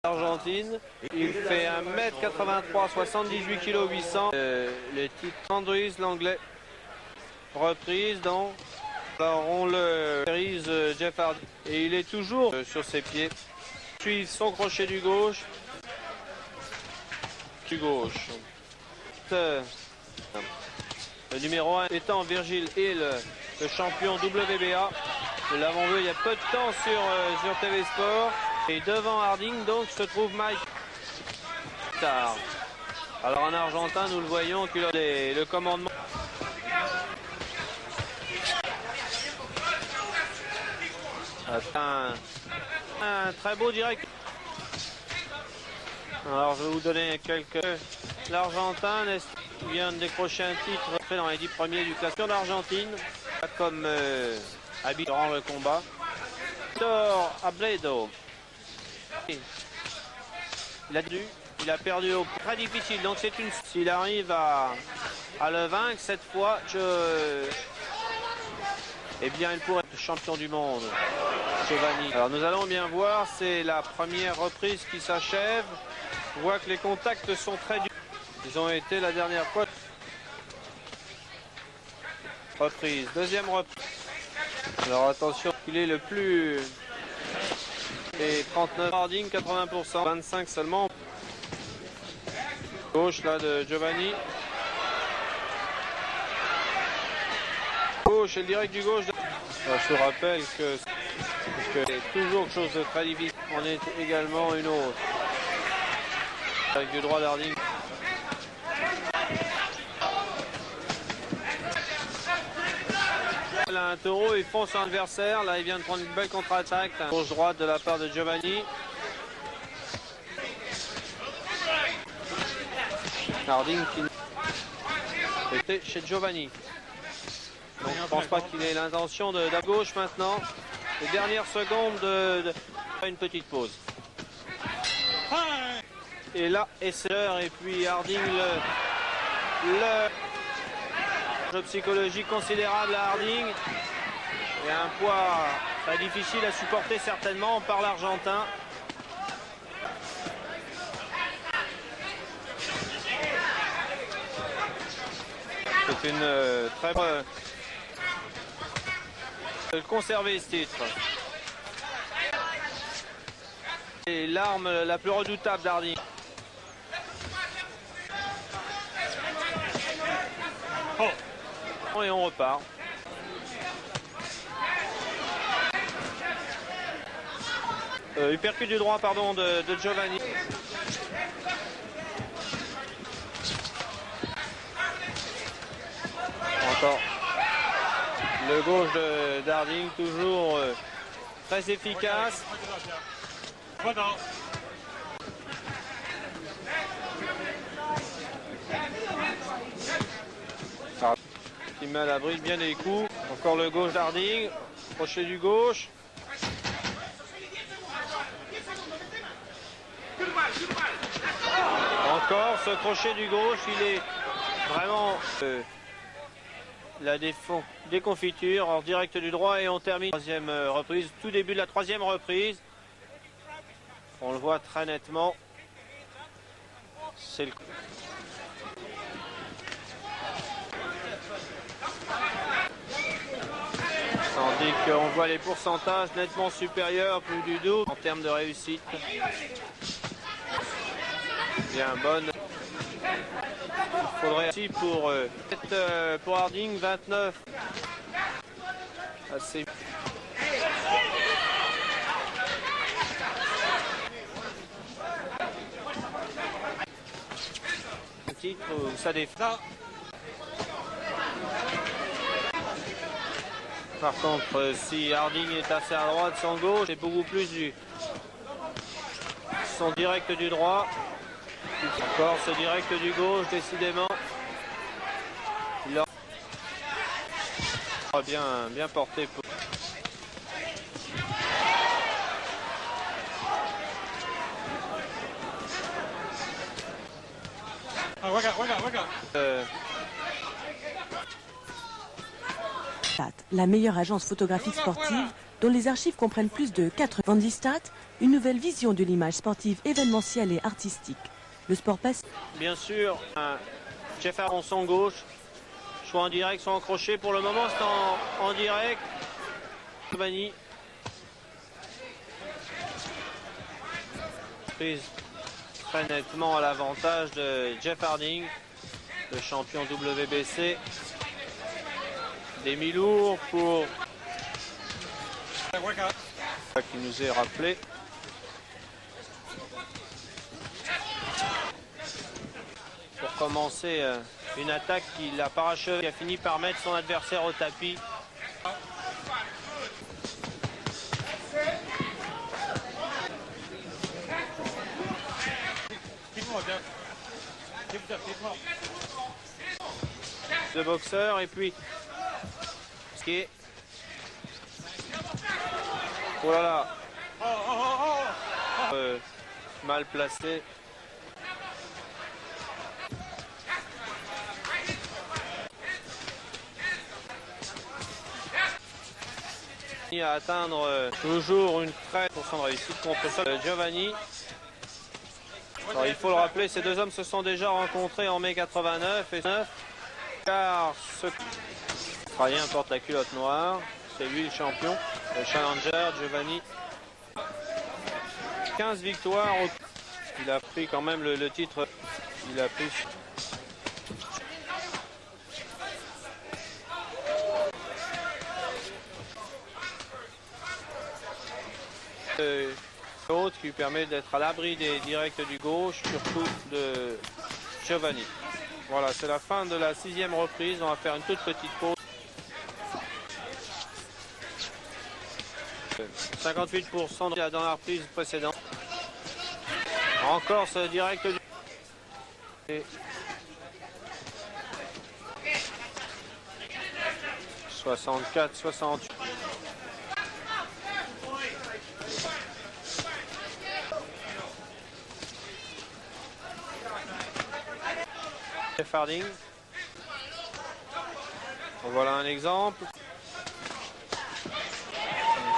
Argentine, il fait 1m83, 78 kg 800. Le titre Andrews, l'anglais. Reprise donc. Alors on le sérise Jeff Hardy. Et il est toujours sur ses pieds. Suit son crochet du gauche. Du gauche. Le numéro 1 étant Virgil Hill, le champion WBA. Nous l'avons vu il y a peu de temps sur TV Sport. Et devant Harding, donc, se trouve Mike Tard. Alors en Argentin, nous le voyons qu'il a le commandement. Un très beau direct. Alors je vais vous donner quelques... L'Argentin vient de décrocher un titre dans les 10 premiers du classement d'Argentine. Comme habitué durant le combat. Thor Abledo. Il a perdu au très difficile, donc c'est une... S'il arrive à le vaincre cette fois, eh bien il pourrait être champion du monde, Giovanni. Alors nous allons bien voir, c'est la première reprise qui s'achève. On voit que les contacts sont très durs. Ils ont été la dernière fois. Reprise, deuxième reprise. Alors attention, il est le plus... Et 39, Harding 80%, 25 seulement. Gauche là de Giovanni. Gauche et le direct du gauche. Alors, je vous rappelle que c'est toujours quelque chose de très difficile. On est également une autre. Avec du droit d'Harding. Là, un taureau, il fonce son adversaire. Là, il vient de prendre une belle contre-attaque. Gauche droite de la part de Giovanni. Harding qui était chez Giovanni. Donc, je ne pense pas qu'il ait l'intention de la gauche maintenant. Les dernières secondes de une petite pause. Et là, Esser et puis Harding le jeu psychologique considérable à Harding. Et un poids très difficile à supporter certainement par l'Argentin. C'est une très bonne... Conserver ce titre. C'est l'arme la plus redoutable d'Harding. Et on repart. Uppercut du droit, pardon, de Giovanni. Encore. Le gauche d'Harding, toujours très efficace. Qui met à l'abri bien des coups. Encore le gauche d'Harding. Crochet du gauche. Encore ce crochet du gauche, il est vraiment la déconfiture en direct du droit et on termine la troisième reprise, tout début de la troisième reprise. On le voit très nettement. C'est le tandis qu'on voit les pourcentages nettement supérieurs, plus du double en termes de réussite. Bien bonne. Il faudrait aussi pour Harding 29. Assez. Un titre où ça défend. Par contre, si Harding est assez à droite, son gauche, c'est beaucoup plus son direct du droit. Encore ce direct du gauche, décidément. Il aura bien porté. La meilleure agence photographique sportive dont les archives comprennent plus de 4 Vandistat, une nouvelle vision de l'image sportive événementielle et artistique. Le sport passe. Bien sûr, Jeff en son gauche, soit en direct, soit en crochet. Pour le moment, c'est en direct. Giovanni. Prise très nettement à l'avantage de Jeff Harding, le champion WBC. Des mi-lourds pour qui nous est rappelé. Pour commencer une attaque qu'il a parachevé, qui a fini par mettre son adversaire au tapis. Ce boxeur et puis oh là là, mal placé. À atteindre toujours une 13% de réussite contre ça. Giovanni. Alors, il faut le rappeler, ces deux hommes se sont déjà rencontrés en mai 89 et 9, car ce Australien porte la culotte noire, c'est lui le champion, le challenger Giovanni. 15 victoires, il a pris quand même le titre, il a pris. Autre qui permet d'être à l'abri des directs du gauche, surtout de Giovanni. Voilà, c'est la fin de la 6e reprise. On va faire une toute petite pause. 58% dans la reprise précédente. Encore ce direct du... 64-68. Jeff Harding. Voilà un exemple.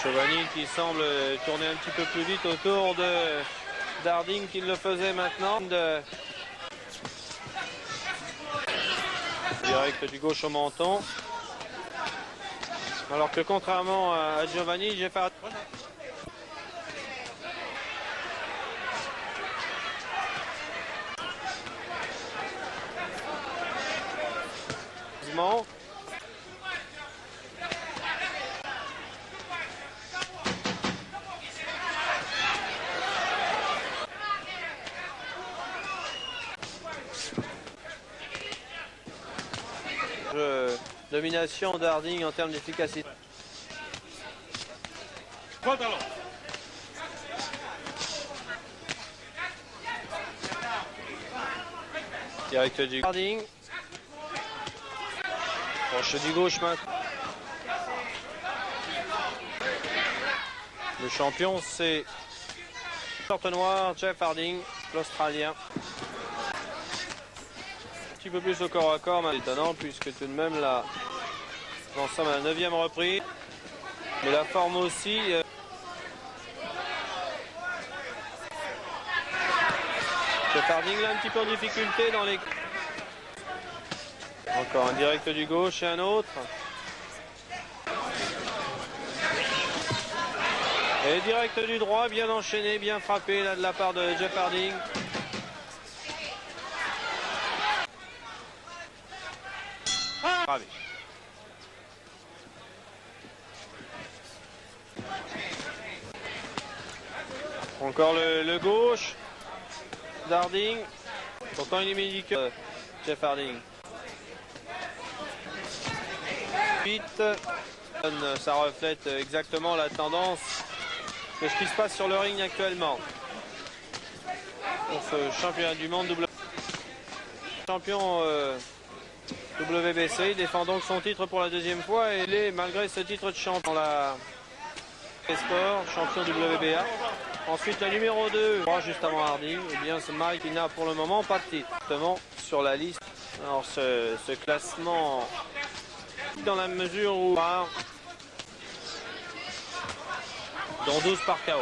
Giovanni qui semble tourner un petit peu plus vite autour de Harding qu'il le faisait maintenant. Direct du gauche au menton. Alors que contrairement à Giovanni, Jeff Harding... Domination d'Harding en termes d'efficacité. Direct du Harding. Crochet du gauche maintenant. Le champion c'est short noir Jeff Harding, l'Australien. Un petit peu plus au corps à corps, mais étonnant puisque tout de même là, nous sommes à la 9e reprise. Mais la forme aussi. Jeff Harding là un petit peu en difficulté dans les... Encore un direct du gauche et un autre. Et direct du droit, bien enchaîné, bien frappé là de la part de Jeff Harding. Bravé. Encore le gauche d'Harding. Pourtant il est médical. Jeff Harding. Ça reflète exactement la tendance de ce qui se passe sur le ring actuellement. Pour ce championnat du monde champion WBC, il défend donc son titre pour la 2e fois et il est malgré ce titre de champion la sport, champion WBA. Ensuite la numéro 2, juste avant Harding, et bien c'est Mike qui n'a pour le moment pas de titre. Justement sur la liste. Alors ce classement dans la mesure où dont 12 par KO.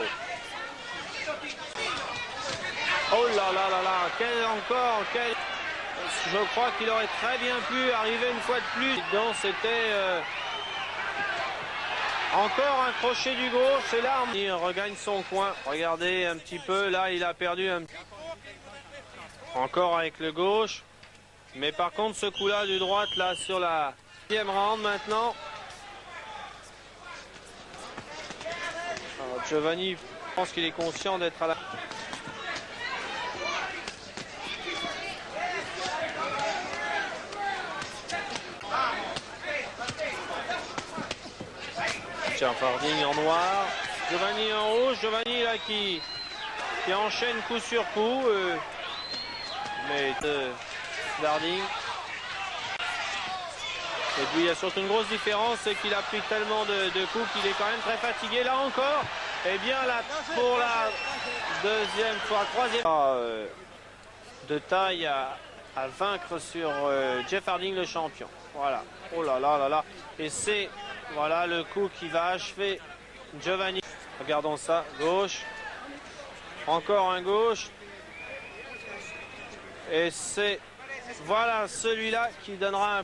Oh là là là là, je crois qu'il aurait très bien pu arriver une fois de plus. Donc c'était encore un crochet du gauche et là il regagne son coin. Regardez un petit peu, là il a perdu un petit. Encore avec le gauche. Mais par contre ce coup-là du droite là sur la 10e round maintenant. Alors, Giovanni, je pense qu'il est conscient d'être à la... Jeff Harding en noir, Giovanni en rouge, Giovanni là qui enchaîne coup sur coup. Mais Harding. Et puis il y a surtout une grosse différence, c'est qu'il a pris tellement de coups qu'il est quand même très fatigué. Là encore, et bien là pour la deuxième fois, troisième de taille à vaincre sur Jeff Harding, le champion. Voilà. Oh là là là là. Et c'est voilà le coup qui va achever Giovanni. Regardons ça, gauche. Encore un gauche. Et c'est voilà celui-là qui donnera un...